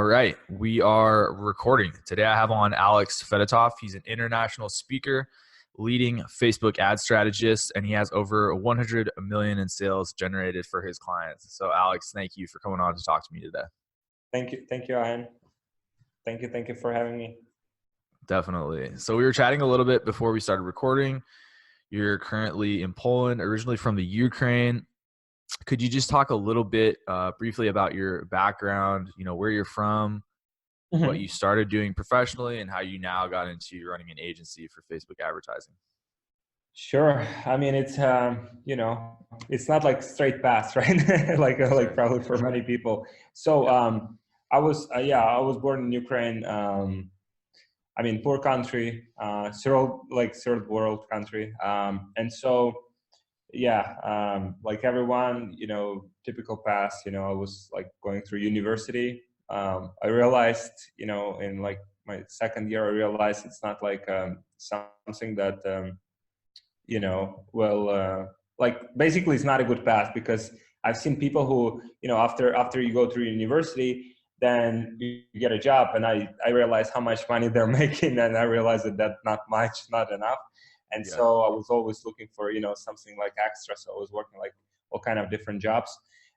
right, we are recording. Today I have on Alex Fedotoff. He's an international speaker, leading Facebook ad strategist, and he has over 100 million in sales generated for his clients. So Alex, thank you for coming on to talk to me today. Thank you, Ian. Thank you for having me. Definitely. So we were chatting a little bit before we started recording. You're currently in Poland, originally from the Ukraine. Could you just talk a little bit briefly about your background, where you're from, what you started doing professionally, and how you now got into running an agency for Facebook advertising? Sure. I mean, it's it's not like straight path, right? like probably for many people. So I was born in Ukraine. I mean, poor country, third world country. And so like everyone, typical path. I was like going through university. I realized, in like my second year, I realized it's not like something that like basically it's not a good path, because I've seen people who, after you go through university, then you get a job, and I realized how much money they're making, and I realized that not much, not enough. And so I was always looking for, something like extra. So I was working like all kind of different jobs.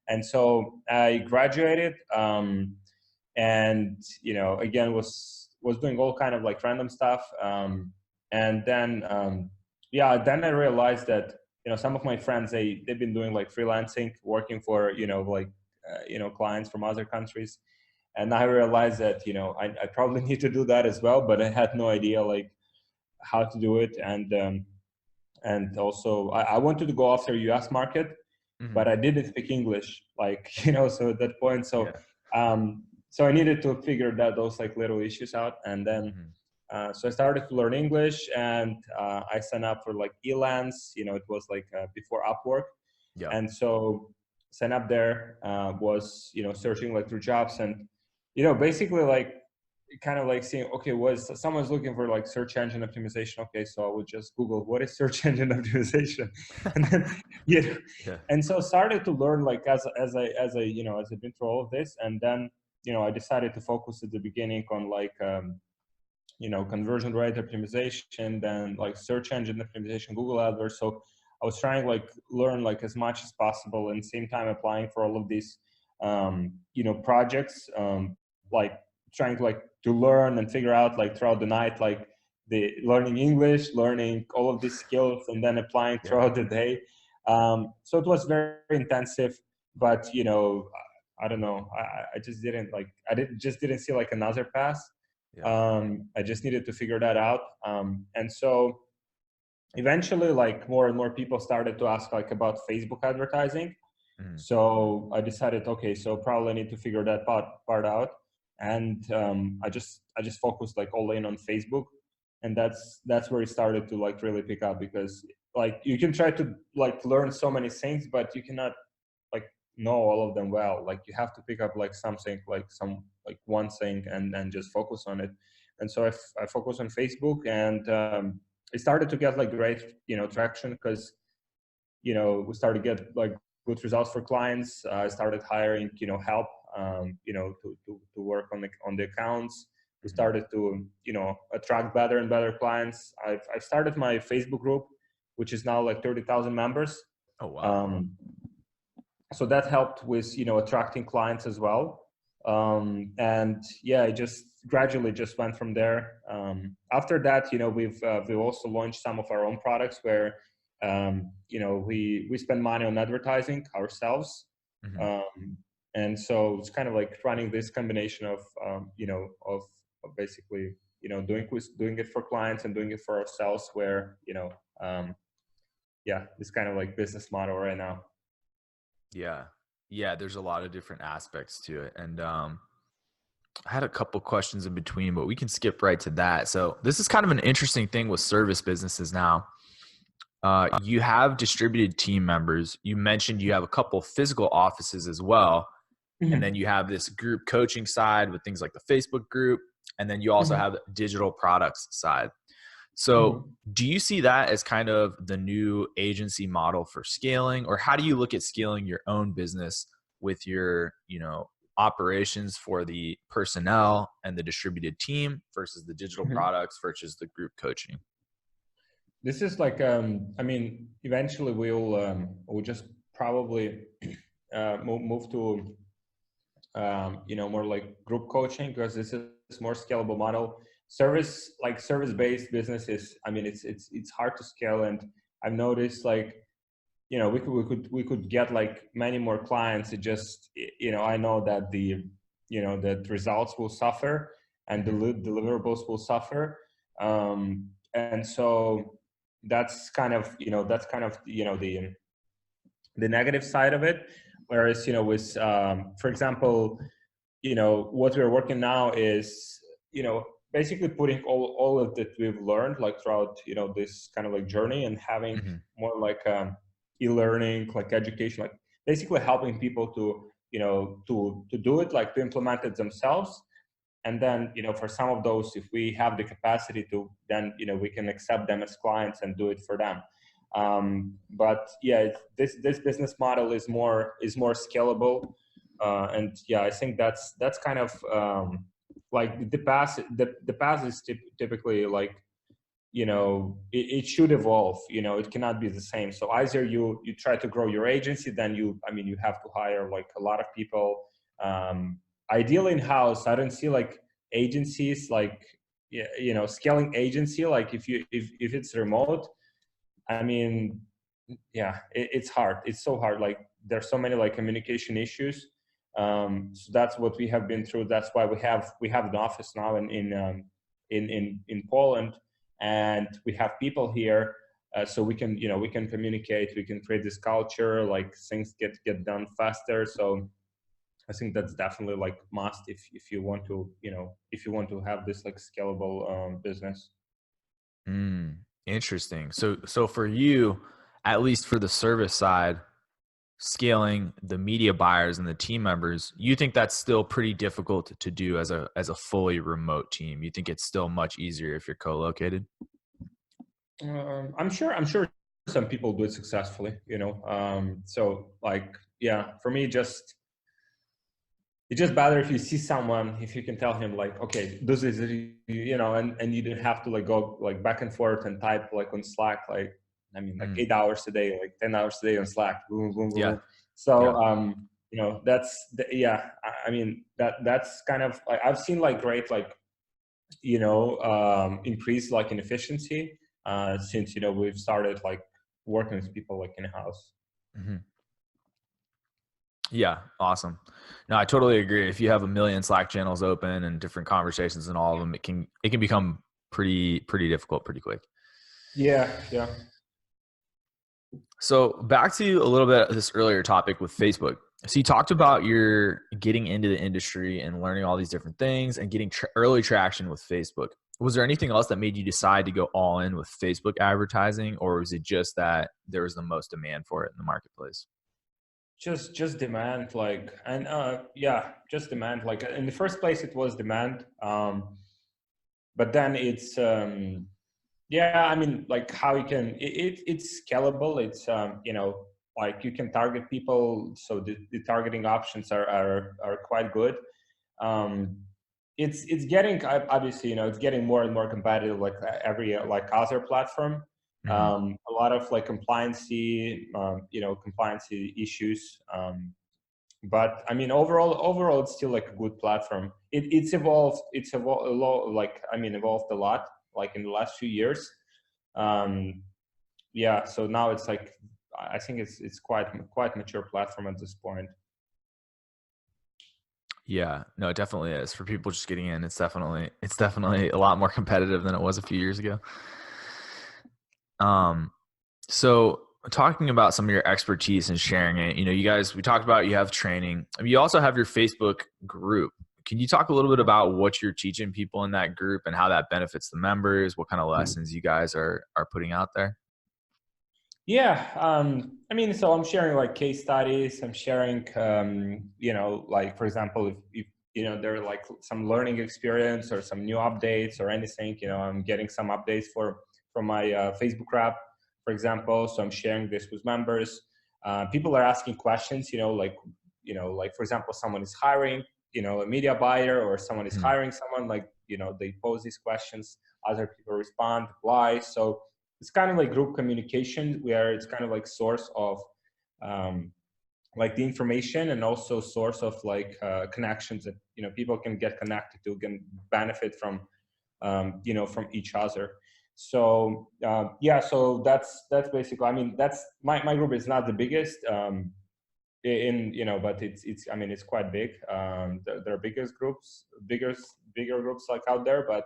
And so I graduated, and, again, was doing all kind of like random stuff. And then I realized that, some of my friends, they've been doing like freelancing, working for, clients from other countries. And I realized that, I probably need to do that as well, but I had no idea like how to do it. And also I wanted to go after US market, but I didn't speak English, so at that point. So, so I needed to figure those like little issues out. And then, so I started to learn English, and I signed up for like Elance, it was like before Upwork. And so sign up there, was, searching like through jobs, and, basically like kind of like seeing, okay, someone's looking for like search engine optimization. Okay, so I would just Google what is search engine optimization, and then and so started to learn like as I've been through all of this. And then, I decided to focus at the beginning on like conversion rate optimization, then like search engine optimization, Google AdWords. So I was trying like learn like as much as possible, and same time applying for all of these projects, like trying to like to learn and figure out like throughout the night, like the learning English, learning all of these skills, and then applying throughout the day. So it was very intensive, but I don't know, I just didn't like, just didn't see like another path. I just needed to figure that out. And so eventually like more and more people started to ask like about Facebook advertising. So I decided, okay, so probably need to figure that part out. And I just focused like all in on Facebook, and that's where it started to like really pick up, because like you can try to like learn so many things, but you cannot like know all of them well. Like you have to pick up like something, like one thing, and just focus on it. And so I focused on Facebook, and it started to get like great traction, because we started to get like good results for clients. I started hiring help to work on the accounts. We started to attract better and better clients. I've started my Facebook group, which is now like 30,000 members. Oh wow. So that helped with attracting clients as well. And I just gradually just went from there. After that, we've also launched some of our own products where we spend money on advertising ourselves. And so it's kind of like running this combination of basically doing it for clients and doing it for ourselves, where this kind of like business model right now. There's a lot of different aspects to it, and I had a couple questions in between, but we can skip right to that. So this is kind of an interesting thing with service businesses now. You have distributed team members. You mentioned you have a couple physical offices as well. And then you have this group coaching side with things like the Facebook group. And then you also have digital products side. So do you see that as kind of the new agency model for scaling, or how do you look at scaling your own business with your, operations for the personnel and the distributed team versus the digital Mhm. products versus the group coaching? This is like, I mean, eventually we'll just probably move to, more like group coaching, because this is more scalable model. Service-based businesses, I mean, it's hard to scale, and I've noticed, like, we could get like many more clients. It just, I know that that results will suffer, and the deliverables will suffer, and so that's kind of the negative side of it. Whereas, with, for example, what we're working now is, basically putting all of that we've learned, like, throughout, this kind of like journey, and having Mm-hmm. more like, e-learning, like education, like basically helping people to, to do it, like to implement it themselves. And then, for some of those, if we have the capacity to, then, we can accept them as clients and do it for them. But yeah, this business model is more scalable, and yeah, I think that's kind of, like the past is typically like, it should evolve. It cannot be the same. So either you try to grow your agency, then you have to hire like a lot of people, ideally in house. I don't see like agencies like, yeah, scaling agency, like if it's remote. I mean, yeah, it's hard. It's so hard. Like, there's so many like communication issues. So that's what we have been through. That's why we have an office now in Poland, and we have people here, so we can communicate. We can create this culture. Like, things get done faster. So I think that's definitely like must, if you want to, if you want to have this like scalable, business. Interesting. So for you, at least for the service side, scaling the media buyers and the team members, you think that's still pretty difficult to do as a fully remote team? You think it's still much easier if you're co-located? I'm sure some people do it successfully, so like, yeah, for me, it's just better if you see someone, if you can tell him like, okay, this is, and you don't have to like go like back and forth and type like on Slack, like, I mean, like Mm, 8 hours a day, like 10 hours a day on Slack, boom, boom, boom, yeah, boom. So, yeah. yeah, I mean, that's kind of like, I've seen like great, like, increase like in efficiency, since, we've started like working with people like in house. Mhm. Yeah, awesome. No, I totally agree. If you have a million Slack channels open and different conversations in all of them, it can become pretty difficult pretty quick. Yeah, yeah. So back to a little bit of this earlier topic with Facebook. So you talked about your getting into the industry and learning all these different things and getting early traction with Facebook. Was there anything else that made you decide to go all in with Facebook advertising, or was it just that there was the most demand for it in the marketplace? Just demand, like, and yeah, just demand. Like, in the first place, it was demand, but then it's, yeah, I mean, like, how you can, it's scalable. It's, like, you can target people, so the targeting options are quite good. um it's getting, obviously, it's getting more and more competitive, like every, like other platform. Hmm. A lot of like compliancy, compliancy issues, but I mean, overall it's still like a good platform. It's evolved a lot, like, I mean, evolved a lot, like in the last few years. um yeah, so now it's like, I think it's quite mature platform at this point. Yeah, no, it definitely is. For people just getting in, it's definitely a lot more competitive than it was a few years ago. Um, so talking about some of your expertise and sharing it, you guys, we talked about you have training. You also have your Facebook group. Can you talk a little bit about what you're teaching people in that group and how that benefits the members? What kind of lessons you guys are putting out there? Yeah, I mean, so I'm sharing like case studies. I'm sharing, like, for example, if there are like some learning experience or some new updates or anything, I'm getting some updates from my, Facebook app, for example. So I'm sharing this with members. People are asking questions, like, like for example, someone is hiring, a media buyer, or someone is Mhm. hiring someone, like, they pose these questions, other people respond, reply. So it's kind of like group communication, where it's kind of like source of like the information, and also source of like connections that people can get connected to, can benefit from from each other. So yeah, so that's basically, I mean, that's my group is not the biggest in but it's I mean, it's quite big. There are bigger groups like out there, but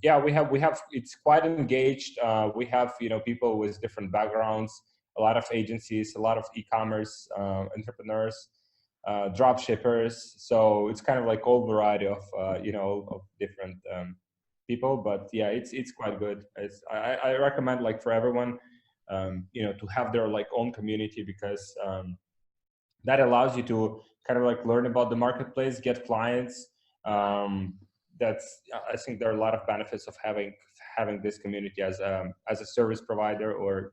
yeah, we have it's quite engaged. We have people with different backgrounds, a lot of agencies, a lot of e-commerce entrepreneurs, drop shippers. So it's kind of like all variety of of different people. But yeah, it's quite good. I recommend, like, for everyone to have their like own community, because that allows you to kind of like learn about the marketplace, get clients. That's I think there are a lot of benefits of having this community as a service provider, or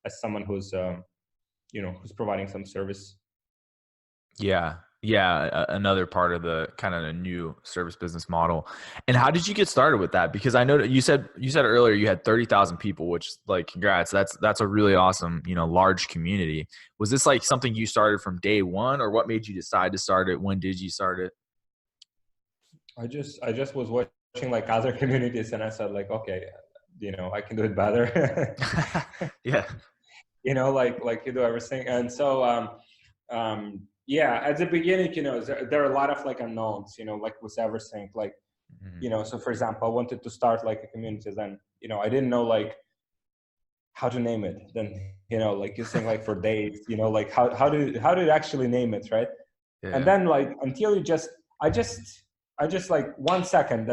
as someone who's who's providing some service. Yeah. Yeah. Another part of the kind of a new service business model. And how did you get started with that? Because I know that you said earlier you had 30,000 people, which, like, congrats. That's a really awesome, large community. Was this like something you started from day one, or what made you decide to start it? When did you start it? I just was watching like other communities, and I said, like, okay, I can do it better. Yeah. Like you do everything. And so yeah, at the beginning, there are a lot of like unknowns, like with everything, like, Mhm. so for example, I wanted to start like a community, then I didn't know like how to name it. Then like you think like for days, like how do you actually name it, right? And Yeah. then, like, until you just I just like 1 second,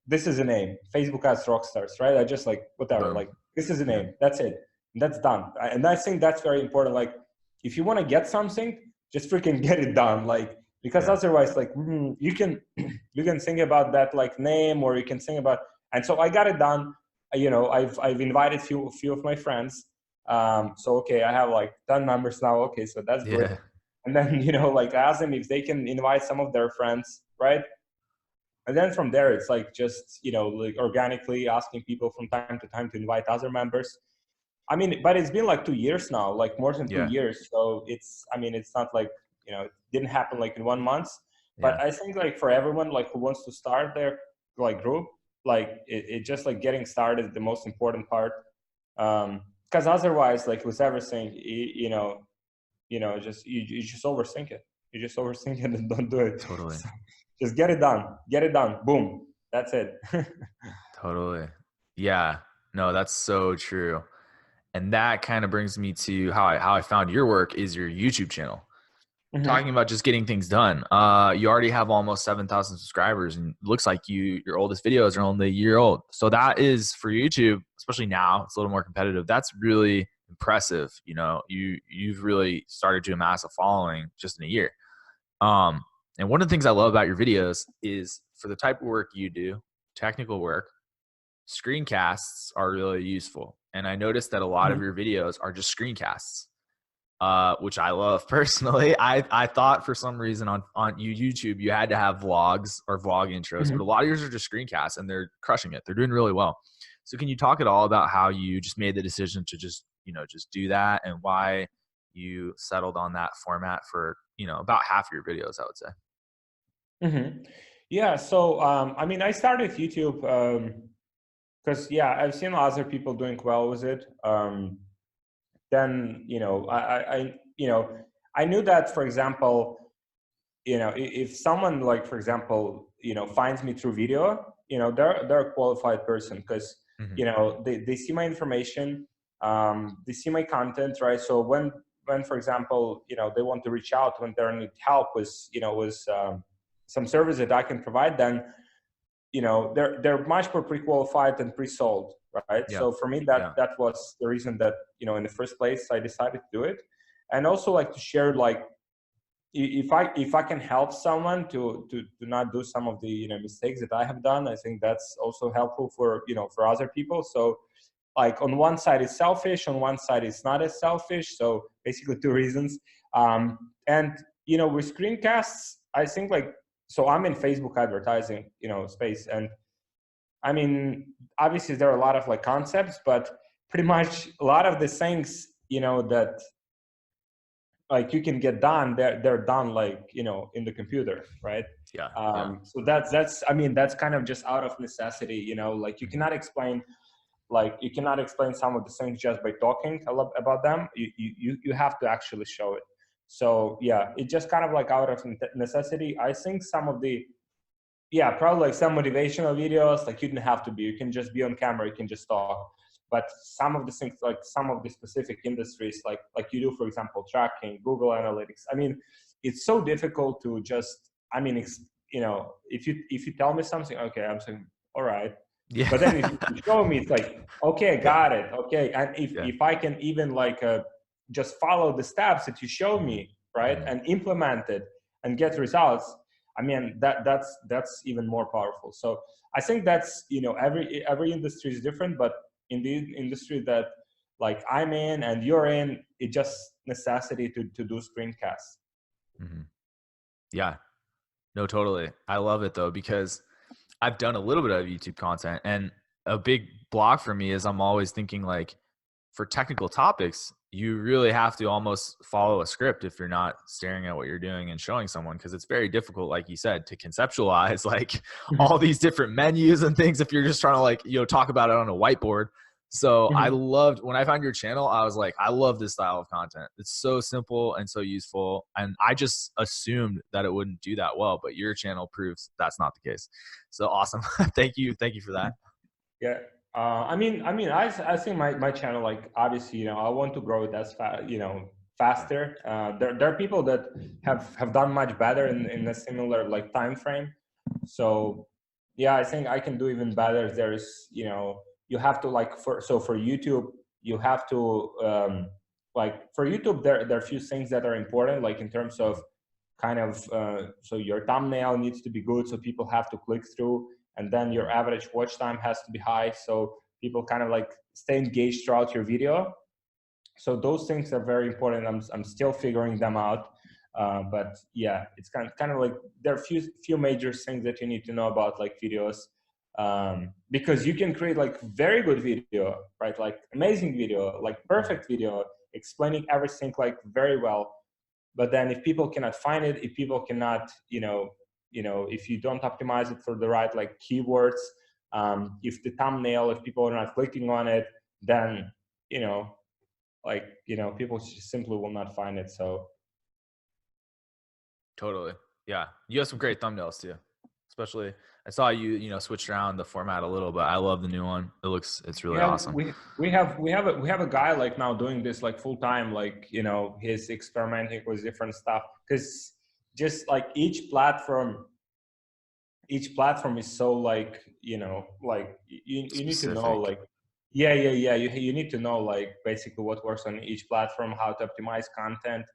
this is a name, Facebook Ads Rockstars, right? I just like, whatever, Boom. like, this is a Yeah. name, that's it, and that's done. And I think that's very important. Like, if you want to get something, just freaking get it done, like, because Yeah. otherwise, like, you can you can think about that like name, or you can think about. And so I got it done. I've invited few of my friends. So okay, I have like 10 members now. Okay, so that's good. Yeah. And then like, I ask them if they can invite some of their friends, right? And then from there, it's like, just like organically asking people from time to time to invite other members. I mean, but it's been like 2 years now, like more than two Yeah. years so I mean, it's not like it didn't happen like in 1 month. But Yeah. I think, like, for everyone like who wants to start their like group, like, it just like getting started is the most important part. Because otherwise, like with everything, just you just overthink it. You just overthink it and don't do it. Totally. So just get it done. Get it done. Boom. That's it. Totally. Yeah. No, that's so true. And that kind of brings me to how I found your work is your YouTube channel. Talking Hmm. about just getting things done. You already have almost 7,000 subscribers, and it looks like your oldest videos are only a year old. So that is, for YouTube, especially now, it's a little more competitive. That's really impressive. You've really started to amass a following just in a year. Um, and one of the things I love about your videos is, for the type of work you do, technical work, screencasts are really useful. And I noticed that a lot of Hmm. your videos are just screencasts, which I love personally. I thought for some reason on YouTube you had to have vlogs or vlog intros, but a Hmm. lot of yours are just screencasts, and they're crushing it. They're doing really well. So can you talk at all about how you just made the decision to just do that, and why you settled on that format for about half of your videos, I would say. Hmm. Yeah. So I mean, I started YouTube because, yeah, I've seen other people doing well with it. Then I knew that, for example, if someone, like, for example, finds me through video, they're a qualified person, because Hmm. they see my information, they see my content, right? So when for example, they want to reach out when they need help with some service that I can provide, then they're much more pre-qualified and pre-sold, right? Yeah. So for me, Yeah. that was the reason that in the first place I decided to do it. And also, like, to share, like, if I can help someone to not do some of the mistakes that I have done, I think that's also helpful for for other people. So, like, on one side it's selfish, on one side it's not as selfish. So basically two reasons. And, you know, with screencasts, I think like, so I'm in Facebook advertising, you know, space. And I mean, obviously there are a lot of like concepts, but pretty much a lot of the things, you know, that like you can get done, they're done like, you know, in the computer, right? Yeah. Yeah. So that's I mean, that's kind of just out of necessity, you know, like you cannot explain, like you cannot explain some of the things just by talking a lot about them. You have to actually show it. So yeah, it just kind of like out of necessity. I think some of the, yeah, probably like some motivational videos, like you don't have to be, you can just be on camera, you can just talk. But some of the things, like some of the specific industries, like you do, for example, tracking, Google Analytics. I mean, it's so difficult to just, I mean, you know, if you tell me something, okay, I'm saying, all right. Yeah. But then if you show me, it's like, okay, got it, okay. And if I can even like just follow the steps that you show me, right, and implement it and get results, I mean, that's even more powerful. So I think that's, you know, every industry is different, but in the industry that like I'm in and you're in, it just necessity to do screencasts. Yeah. No, totally. I love it though, because I've done a little bit of YouTube content, and a big block for me is I'm always thinking like, for technical topics, you really have to almost follow a script if you're not staring at what you're doing and showing someone, because it's very difficult, like you said, to conceptualize like all these different menus and things if you're just trying to like, you know, talk about it on a whiteboard. So I loved when I found your channel, I was like, I love this style of content. It's so simple and so useful. And I just assumed that it wouldn't do that well, but your channel proves that's not the case. So awesome. Thank you. Thank you for that. Yeah. I think my channel, like, obviously, you know, I want to grow it as fast, you know, faster. There are people that have done much better in a similar like time frame. So yeah, I think I can do even better. There's, you know, you have to like for YouTube, you have to like for YouTube, there are a few things that are important, like in terms of kind of so your thumbnail needs to be good, so people have to click through, and then your average watch time has to be high, so people kind of like stay engaged throughout your video. So those things are very important. I'm still figuring them out, but yeah, it's kind of like there are few major things that you need to know about like videos, because you can create like very good video, right? Like amazing video, like perfect video, explaining everything like very well. But then if people cannot find it, if people cannot, if you don't optimize it for the right like keywords, if the thumbnail, if people are not clicking on it, then people just simply will not find it. So Totally. Yeah. You have some great thumbnails too. Especially, I saw you switched around the format a little, but I love the new one. It's really yeah, awesome. we have a guy like now doing this like full time, like, he's experimenting with different stuff, because just like each platform is so like, like you need to know like, yeah, you need to know like basically what works on each platform, how to optimize content.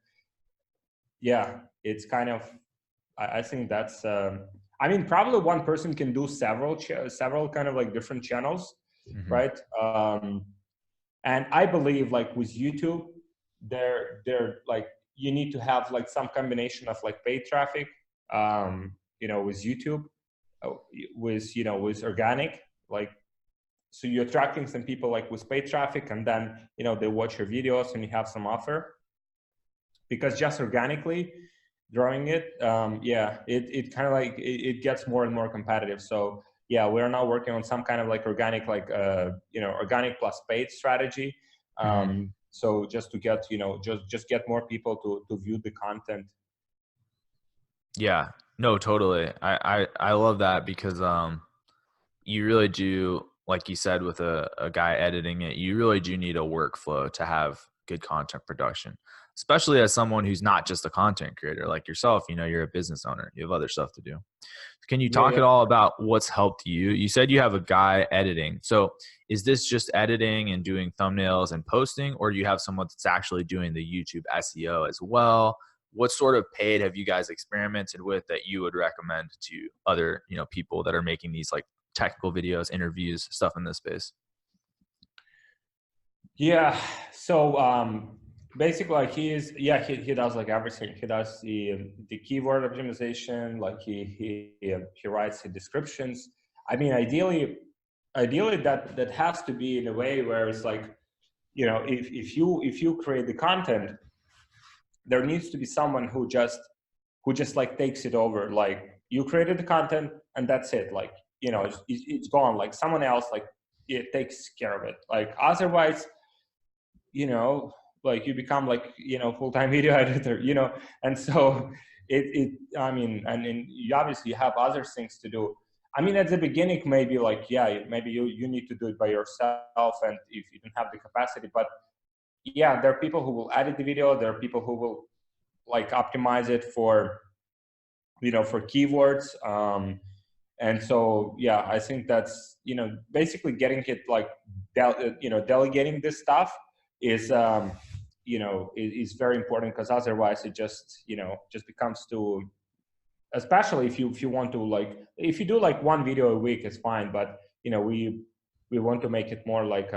Yeah, it's kind of, I think that's probably one person can do several kind of like different channels, right? And I believe like with YouTube, they're like, you need to have like some combination of like paid traffic, with YouTube, with organic, like, so you're attracting some people like with paid traffic, and then they watch your videos and you have some offer. Because just organically growing it, it kind of like it gets more and more competitive. So yeah, we're now working on some kind of like organic, like organic plus paid strategy. So just to get just get more people to view the content. Yeah, no, totally. I love that, because you really do, like you said, with a guy editing it, you really do need a workflow to have good content production, especially as someone who's not just a content creator like yourself. You're a business owner, you have other stuff to do. Can you talk at all about what's helped you? You said you have a guy editing. So is this just editing and doing thumbnails and posting, or do you have someone that's actually doing the YouTube SEO as well? What sort of paid have you guys experimented with that you would recommend to other, people that are making these like technical videos, interviews, stuff in this space? Yeah. So basically like he does like everything. He does the keyword optimization, like he writes the descriptions. I mean, ideally that has to be in a way where it's like, you know, if you create the content, there needs to be someone who just like takes it over. Like, you created the content and that's it. Like, you know, it's gone. Like, someone else, like, it takes care of it. Like, otherwise, you know, like, you become like, you know, full-time video editor, you know. And so I mean, and you obviously have other things to do. I mean, at the beginning, maybe like, yeah, maybe you need to do it by yourself, and if you don't have the capacity. But yeah, there are people who will edit the video. There are people who will like optimize it for, you know, for keywords. And so, yeah, I think that's, you know, basically getting it like, you know, delegating this stuff is, you know, is very important, because otherwise it just, you know, just becomes too, especially if you want to, like, if you do like one video a week, it's fine. But, you know, we want to make it more like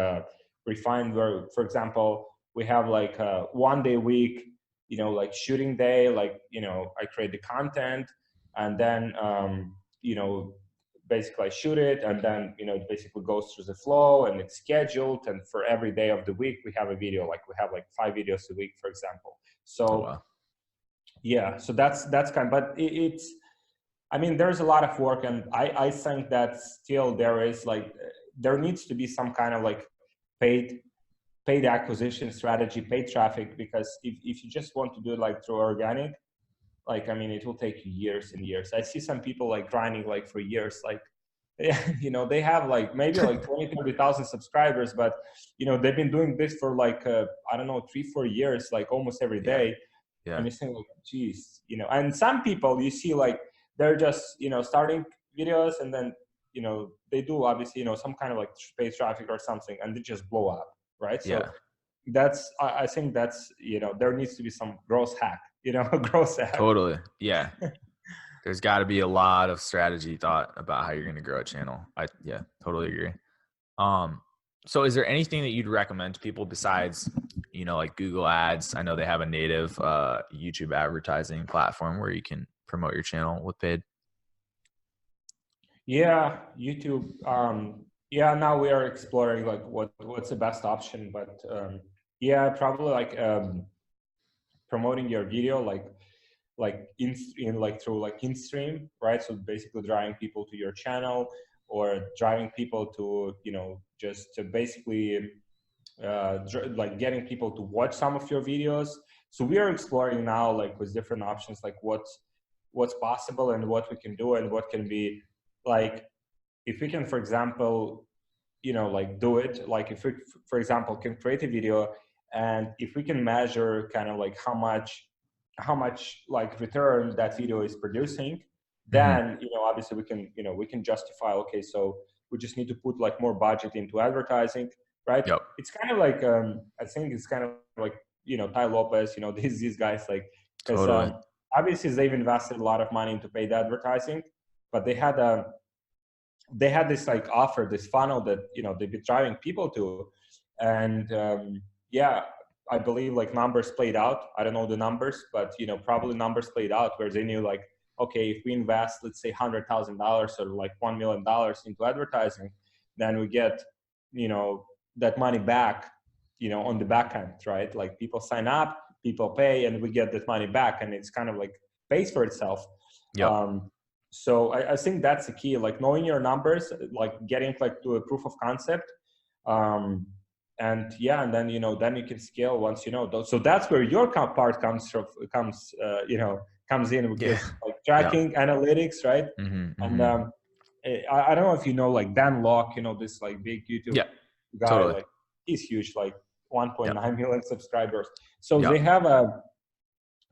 refined, where, for example, we have like a 1 day a week, you know, like shooting day. Like, you know, I create the content, and then you know, basically I shoot it, and then, you know, it basically goes through the flow and it's scheduled, and for every day of the week we have a video. Like, we have like 5 videos a week, for example. So Oh, wow. yeah, so that's kind, but it's, I mean, there's a lot of work, and I think that still there is like, there needs to be some kind of like paid acquisition strategy, paid traffic, because if you just want to do it like through organic, like, I mean, it will take you years and years. I see some people like grinding like for years, like, you know, they have like maybe like 20,000-30,000 subscribers, but, you know, they've been doing this for like I don't know, 3-4 years, like almost every day. Yeah. And you think like, geez, you know. And some people you see like, they're just, you know, starting videos, and then, you know, they do obviously, you know, some kind of like paid traffic or something, and they just blow up, right? So Yeah. that's, I think that's, you know, there needs to be some growth hack, you know, growth hack. Totally. Yeah. There's got to be a lot of strategy thought about how you're going to grow a channel. Yeah, totally agree. So is there anything that you'd recommend to people besides, you know, like Google Ads? I know they have a native YouTube advertising platform where you can promote your channel with paid. Yeah, YouTube. Yeah, now we are exploring like what's the best option, but yeah, probably like promoting your video, like in like through like in stream, right? So basically driving people to your channel, or driving people to, you know, just to basically like getting people to watch some of your videos. So we are exploring now, like, with different options, like what's possible and what we can do, and what can be like, if we can, for example, you know, like do it, like if we, for example, can create a video, and if we can measure kind of like how much like return that video is producing, then, you know, obviously we can, you know, we can justify, okay, so we just need to put like more budget into advertising, right? Yep. It's kind of like I think it's kind of like, you know, Ty Lopez, you know, these guys, like, because Totally. obviously they've invested a lot of money into paid advertising, but they had this like offer, this funnel that, you know, they've been driving people to. And yeah, I believe like numbers played out. I don't know the numbers, but, you know, probably numbers played out where they knew like, okay, if we invest, let's say $100,000 or like $1 million into advertising, then we get, you know, that money back, you know, on the back end, right? Like, people sign up, people pay, and we get that money back, and it's kind of like pays for itself. Yep. So I think that's the key, like knowing your numbers, like getting like to a proof of concept. And yeah, and then, you know, then you can scale once you know those. So that's where your part you know, comes in, Yeah. because like tracking, analytics, right? And I don't know if you know like Dan Lok, you know, this like big YouTube Yeah. guy, Totally. like he's huge, like 1.9 Yep. million subscribers. So Yep. they have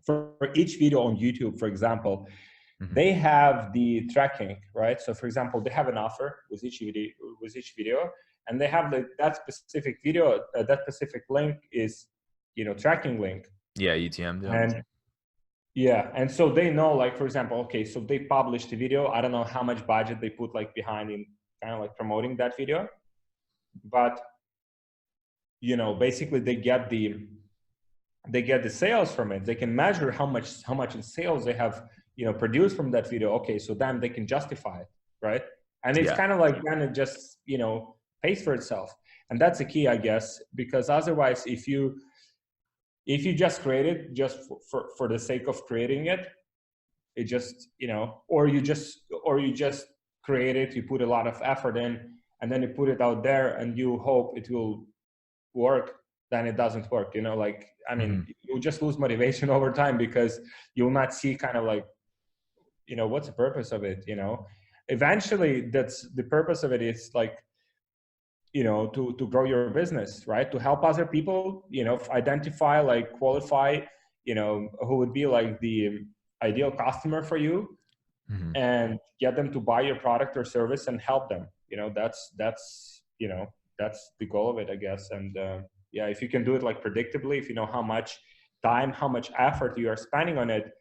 for each video on YouTube, for example, they have the tracking, right? So for example, they have an offer with each video, and they have that specific video, that specific link is, you know, tracking link. Yeah. UTM. Yeah. And yeah, and so they know, like, for example, okay, so they published the video. I don't know how much budget they put like behind in kind of like promoting that video, but, you know, basically they get the they get the sales from it. They can measure how much in sales they have, produced from that video. Okay, so then they can justify it, right? And it's Yeah. kind of like then it just pays for itself. And that's the key, I guess, because otherwise, if you just create it just for the sake of creating it, it just or you just create it, you put a lot of effort in, and then you put it out there and you hope it will work, then it doesn't work. I mean, you'll just lose motivation over time, because you'll not see kind of like, what's the purpose of it. Eventually that's the purpose of it, is like, to grow your business, right? To help other people, identify, like qualify, who would be like the ideal customer for you, and get them to buy your product or service and help them. That's the goal of it, I guess. And yeah, if you can do it like predictably, if you know how much time, how much effort you are spending on it,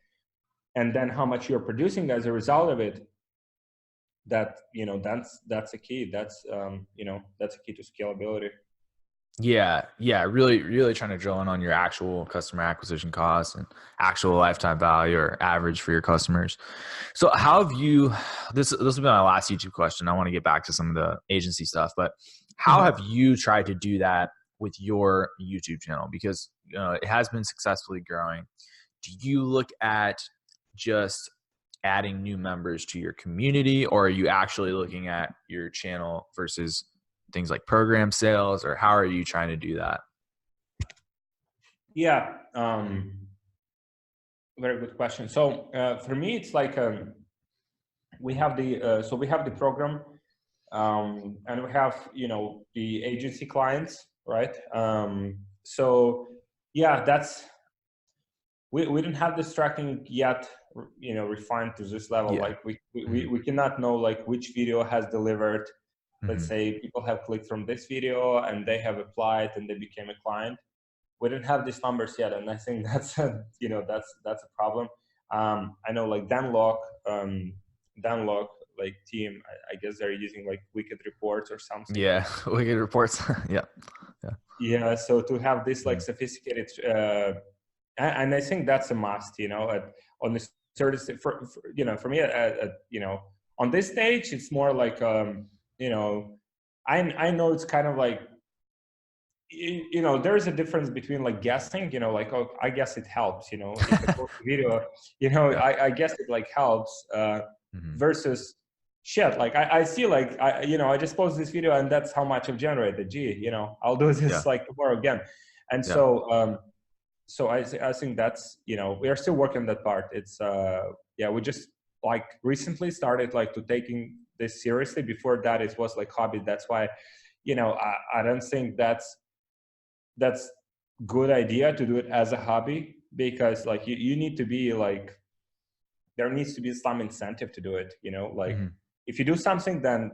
and then how much you're producing as a result of it, that's the key. That's that's a key to scalability. Yeah. Really, really trying to drill in on your actual customer acquisition costs and actual lifetime value or average for your customers. So how have you, this will be my last YouTube question. I want to get back to some of the agency stuff, but how have you tried to do that with your YouTube channel? Because it has been successfully growing. Do you look at just adding new members to your community, or are you actually looking at your channel versus things like program sales, or how are you trying to do that? Yeah, very good question. So for me, it's like we have the program, and we have the agency clients, right? So yeah, we didn't have this tracking yet, refined to this level. Yeah. Like we cannot know like which video has delivered. Let's say people have clicked from this video and they have applied and they became a client. We didn't have these numbers yet, and I think that's that's a problem. I know like Danlock like team. I guess they're using like Wicked Reports or something. Yeah, Wicked Reports. Yeah. Yeah. So to have this like sophisticated, and I think that's a must. On the service for me, on this stage, it's more like I know it's kind of like, there's a difference between like guessing, like, oh, I guess it helps, if I post a video, I guess it like helps, versus shit. Like I see like, I just post this video and that's how much I've generated. Gee, I'll do this like tomorrow again. And so I think that's, we are still working on that part. It's, we just like recently started like to taking this seriously. Before that, it was like hobby. That's why, I don't think that's good idea to do it as a hobby, because like you need to be like, there needs to be some incentive to do it, like if you do something, then,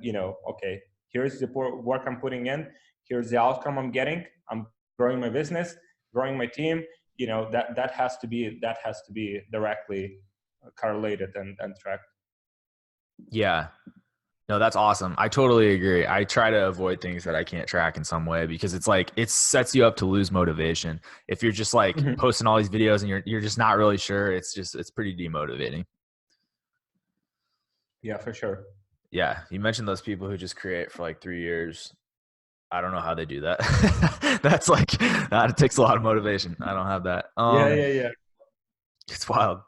okay, here's the work I'm putting in, here's the outcome I'm getting, I'm growing my business, growing my team, that has to be directly correlated and tracked. Yeah. No, that's awesome. I totally agree. I try to avoid things that I can't track in some way, because it's like, it sets you up to lose motivation. If you're just like posting all these videos and you're just not really sure, it's pretty demotivating. Yeah, for sure. Yeah. You mentioned those people who just create for like 3 years. I don't know how they do that. That's like, it takes a lot of motivation. I don't have that. Yeah. It's wild.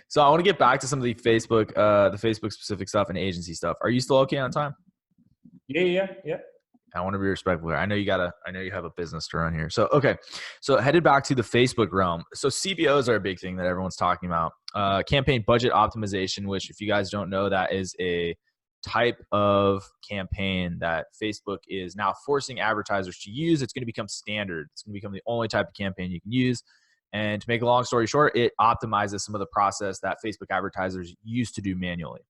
So I want to get back to some of the Facebook specific stuff and agency stuff. Are you still okay on time? Yeah. I want to be respectful here. I know you have a business to run here. So, okay. So headed back to the Facebook realm. So CBOs are a big thing that everyone's talking about. Campaign budget optimization, which if you guys don't know, that is a type of campaign that Facebook is now forcing advertisers to use. It's going to become standard. It's going to become the only type of campaign you can use. And to make a long story short, it optimizes some of the process that Facebook advertisers used to do manually.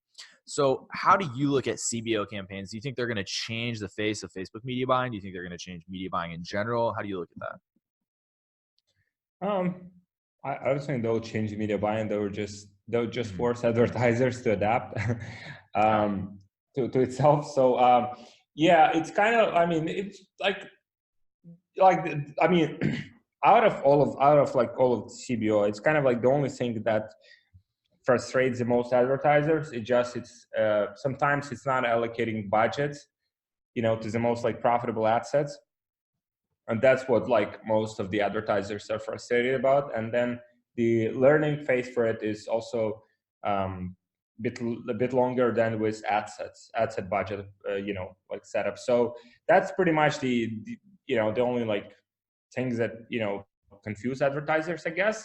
So how do you look at CBO campaigns? Do you think they're going to change the face of Facebook media buying? Do you think they're going to change media buying in general? How do you look at that? I was saying they'll change media buying. They'll just force advertisers to adapt to itself. So yeah, it's kind of, I mean, it's like I mean, out of all of CBO, it's kind of like the only thing that frustrates the most advertisers. It's sometimes it's not allocating budgets, to the most like profitable ad sets, and that's what like most of the advertisers are frustrated about. And then the learning phase for it is also a bit longer than with ad set budget, like setup. So that's pretty much the only like things that confuse advertisers, I guess.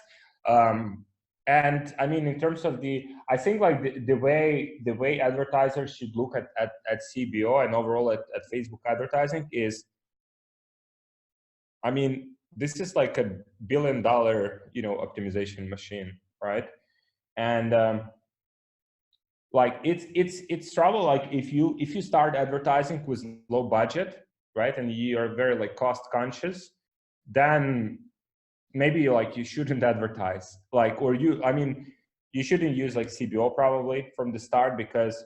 And I mean, in terms of I think like the way advertisers should look at CBO and overall at Facebook advertising is, I mean, this is like $1 billion, optimization machine, right? And like it's trouble. Like if you start advertising with low budget, right, and you are very like cost conscious, then maybe like you shouldn't advertise, like, or you shouldn't use like CBO probably from the start, because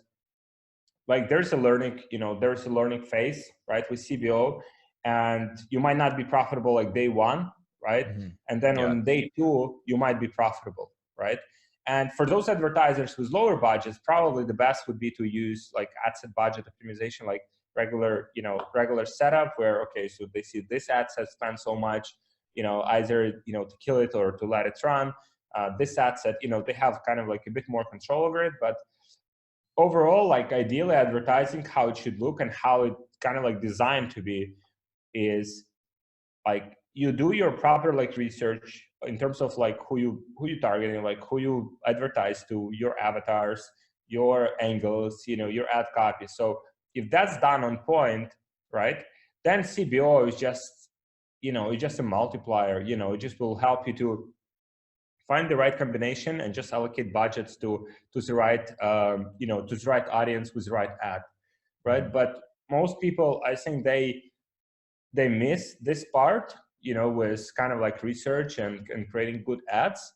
like there's a learning phase, right, with CBO, and you might not be profitable like day one, right? Mm-hmm. And then Yeah. on day two, you might be profitable, right? And for those advertisers with lower budgets, probably the best would be to use like ad set budget optimization, like regular setup where, okay, so they see this ad set spend so much, either, to kill it or to let it run. This ad set, they have kind of like a bit more control over it, but overall, like ideally advertising, how it should look and how it kind of like designed to be is like you do your proper like research in terms of like who you targeting, like who you advertise to, your avatars, your angles, your ad copy. So if that's done on point, right, then CBO is just, it's just a multiplier. It just will help you to find the right combination and just allocate budgets to the right to the right audience with the right ad, right? Mm-hmm. But most people, I think they miss this part, with kind of like research and creating good ads,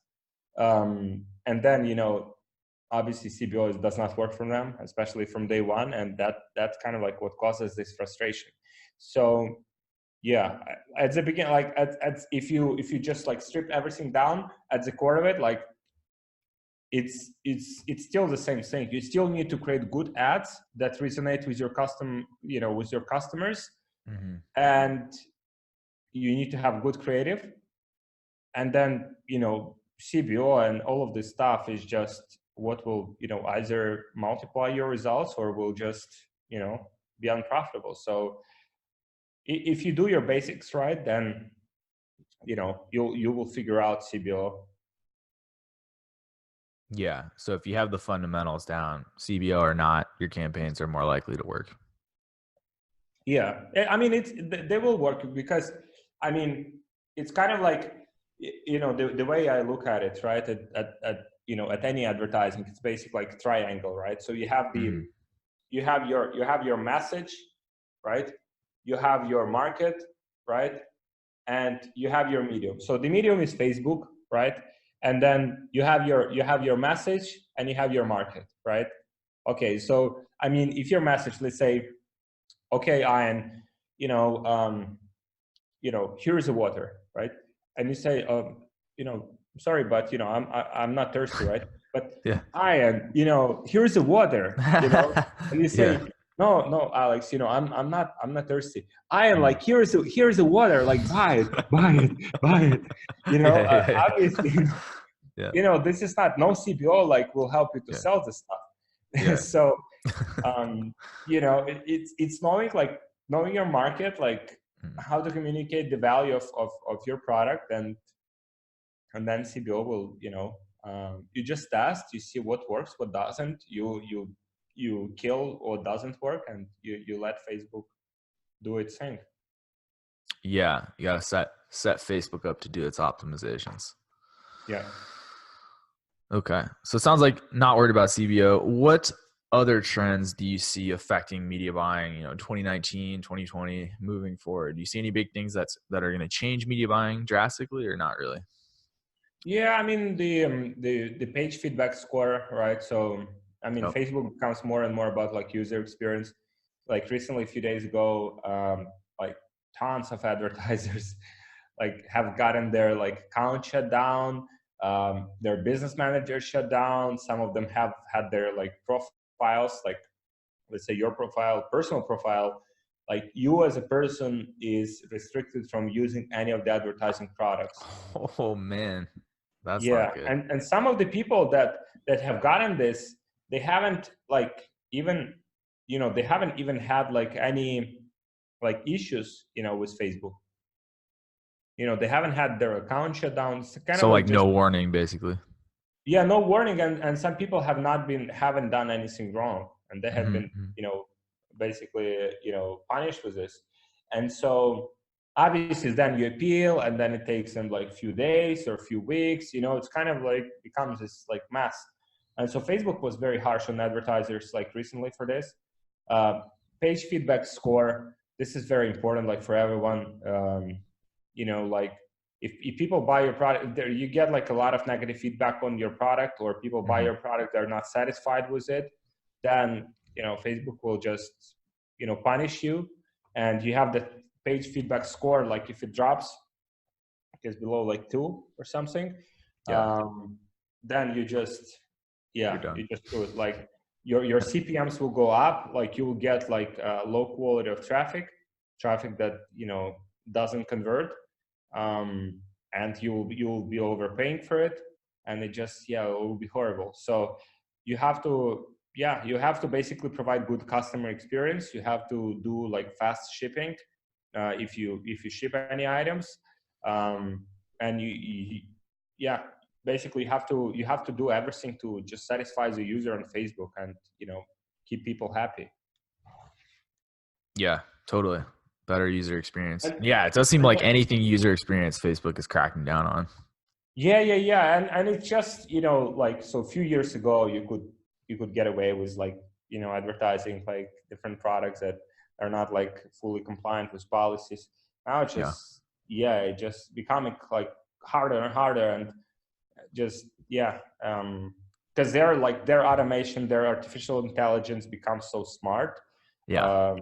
and then obviously CBO does not work for them, especially from day one, and that's kind of like what causes this frustration. So yeah, at the beginning, like if you just like strip everything down at the core of it, like it's still the same thing. You still need to create good ads that resonate with your with your customers, Mm-hmm. and you need to have good creative, and then CBO and all of this stuff is just what will either multiply your results or will just be unprofitable. So if you do your basics right, then you will figure out CBO. Yeah. So if you have the fundamentals down, CBO or not, your campaigns are more likely to work. Yeah, I mean they will work because I mean it's kind of like the way I look at it, right? At any advertising, it's basically like triangle, right? So you have Mm-hmm. you have your message, right? You have your market, right? And you have your medium. So the medium is Facebook, right? And then you have your message and you have your market, right? Okay, so I mean, if your message, let's say, okay, Ian, here's the water, right? And you say, sorry, but I'm not thirsty, right? But Yeah. Ian, here's the water, and you say, Yeah. no, Alex, I'm not thirsty. I am Mm. like, here's the water, like buy it. Obviously, Yeah. this is not, no CBO like will help you to Yeah. sell this stuff. Yeah. So, it's knowing your market, like Mm. how to communicate the value of your product, and then CBO will, you just test, you see what works, what doesn't, you kill what doesn't work, and you let Facebook do its thing. Yeah. You gotta set Facebook up to do its optimizations. Yeah. Okay. So it sounds like not worried about CBO. What other trends do you see affecting media buying, 2019, 2020 moving forward? Do you see any big things that are going to change media buying drastically or not really? Yeah, I mean the page feedback score, right? So I mean, Oh. Facebook becomes more and more about like user experience. Like recently, a few days ago, like tons of advertisers like have gotten their like account shut down, their business manager shut down. Some of them have had their like profiles, like let's say your profile, personal profile, like you as a person is restricted from using any of the advertising products. Oh man, that's Yeah, not good. and some of the people that have gotten this, they haven't like even, you know, they haven't even had like any like issues, you know, with Facebook. You know, they haven't had their account shut down. It's kind of So like like just, no warning, basically. yeah, no warning, and some people haven't done anything wrong, and they have been, Mm-hmm. you know, basically, you know, punished with this. And so obviously then you appeal, and then it takes them like a few days or a few weeks, you know, it's kind of like becomes this like mess. And so Facebook was very harsh on advertisers like recently for this. uh, Page feedback score, this is very important like for everyone. You know, like if people buy your product there, you get like a lot of negative feedback on your product, or people buy Mm-hmm. your product, they're not satisfied with it, then, you know, Facebook will just, you know, punish you. And you have the page feedback score, like if it drops, is below like 2 or something, Yeah, then you just, you're yeah, done. you just do it. Like your CPMs will go up, like you will get like low quality of traffic that, you know, doesn't convert, and you'll be overpaying for it, and it just, yeah, it will be horrible. So you have to, yeah, you have to basically provide good customer experience. You have to do like fast shipping, if you ship any items, and yeah, basically you have to do everything to just satisfy the user on Facebook, and, you know, keep people happy. Yeah, totally. Better user experience. And, Yeah, it does seem and like anything user experience Facebook is cracking down on. yeah, and it's just, you know, like, so a few years ago you could get away with like, you know, advertising like different products that are not like fully compliant with policies. Now it's Yeah. just, yeah, it just becoming like harder and harder, and just, yeah, because they're like their automation, their artificial intelligence becomes so smart, Yeah. um,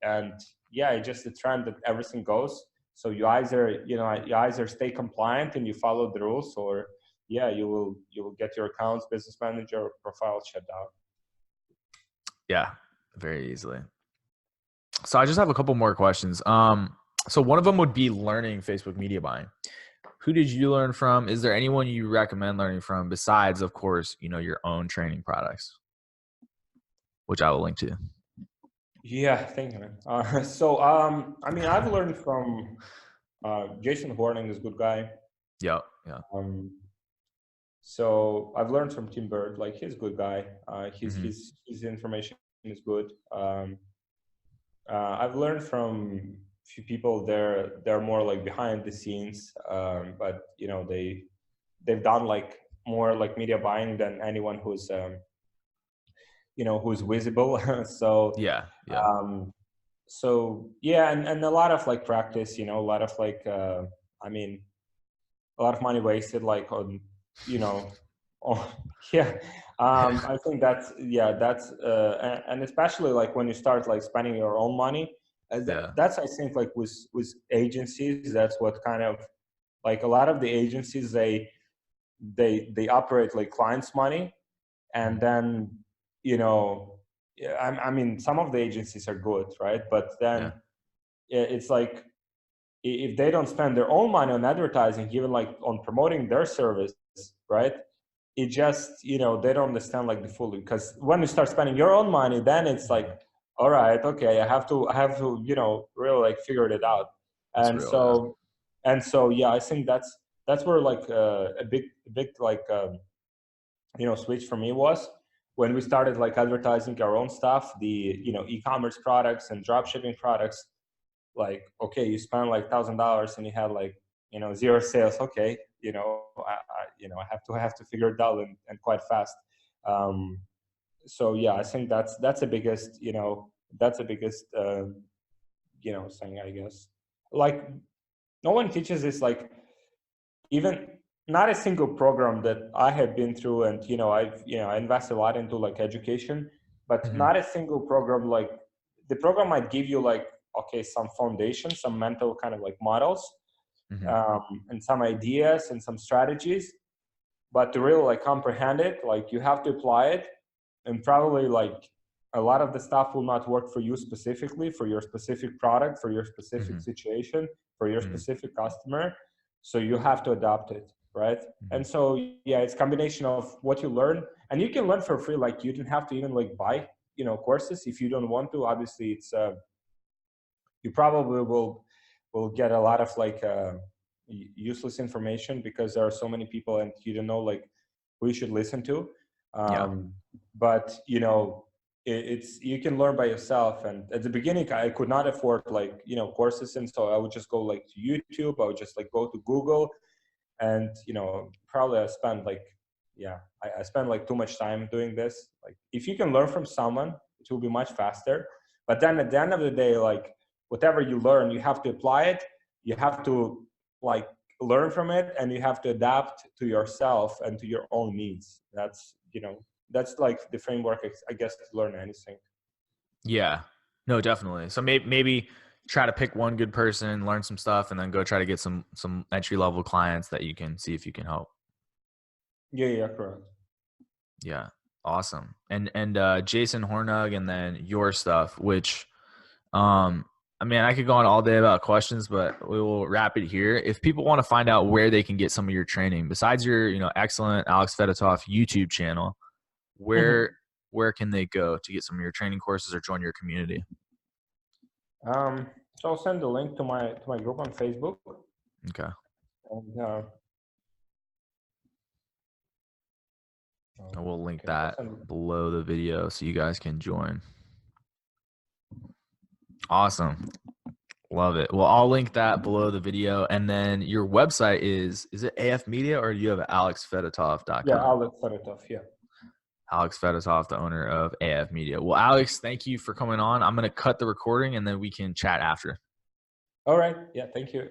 and yeah, it's just a trend that everything goes. So you either, you know, you either stay compliant and you follow the rules, or yeah, you will get your accounts, business manager, or profile shut down. Yeah. Very easily. So I just have a couple more questions. So one of them would be learning Facebook media buying. Who did you learn from? Is there anyone you recommend learning from besides, of course, you know, your own training products, which I will link to? Yeah, thank you, man. I mean, I've learned from Jason Horning is a good guy. Yep. Yeah. Um, So I've learned from Tim Bird, like he's a good guy. Mm-hmm. His information is good. I've learned from a few people. They're more like behind the scenes, but you know they've done like more like media buying than anyone who's you know, who's visible. So Yeah. Yeah. um, so yeah, and a lot of like practice. You know, a lot of like I mean, a lot of money wasted like on, you know, oh, yeah. I think that's, yeah, that's and especially like when you start like spending your own money, Yeah. that's, I think, like with agencies, that's what kind of like a lot of the agencies, they operate like clients money, and then, you know, yeah, I mean some of the agencies are good, right, but Yeah. then it's like if they don't spend their own money on advertising, even like on promoting their service, right? It just, you know, they don't understand like the full, because when you start spending your own money, then it's like, all right, okay, I have to, you know, really like figure it out. It's And real. Yeah. so, yeah, I think that's where like a big like, you know, switch for me was when we started like advertising our own stuff, the, you know, e-commerce products and drop shipping products. Like, okay, you spend like $1,000 and you had like, you know, zero sales. Okay, you know, you know, I have to figure it out, and quite fast. Um, so yeah, I think that's the biggest, you know, that's the biggest, you know, thing, I guess. Like, no one teaches this, like, even not a single program that I have been through, and you know, I invest a lot into like education, but Mm-hmm. not a single program, like the program might give you like, okay, some foundation, some mental kind of like models, Mm-hmm. and some ideas and some strategies, but to really like comprehend it, like you have to apply it, and probably like a lot of the stuff will not work for you specifically, for your specific product, for your specific Mm-hmm. situation, for your Mm-hmm. specific customer. So you have to adopt it, right? Mm-hmm. And so yeah, it's a combination of what you learn, and you can learn for free. Like you don't have to even like buy, courses if you don't want to. Obviously, it's you probably will get a lot of like useless information because there are so many people and you don't know like who you should listen to. Yeah. But it's you can learn by yourself. And at the beginning I could not afford like courses, and so I would just go like to YouTube. I would just like go to Google, and probably I spent like I spend like too much time doing this. Like if you can learn from someone, it will be much faster. But then at the end of the day, like whatever you learn, you have to apply it. You have to like learn from it, and you have to adapt to yourself and to your own needs. That's like the framework, I guess, to learn anything. Yeah. No, definitely. So maybe try to pick one good person, learn some stuff, and then go try to get some entry level clients that you can see if you can help. Yeah, correct. Yeah. Awesome. And Jason Hornug, and then your stuff, which I mean, I could go on all day about questions, but we will wrap it here. If people want to find out where they can get some of your training, besides your, excellent Alex Fedotoff YouTube channel, Mhm. where can they go to get some of your training courses or join your community? So I'll send the link to my group on Facebook. Okay. And I will link okay, I'll that send. below the video so you guys can join. Awesome. Love it. Well, I'll link that below the video. And then your website is it AF Media, or do you have Yeah, alexfedotov.com? Alex Fedotoff. Yeah. Alex Fedotoff, the owner of AF Media. Well, Alex, thank you for coming on. I'm going to cut the recording and then we can chat after. All right. Yeah. Thank you.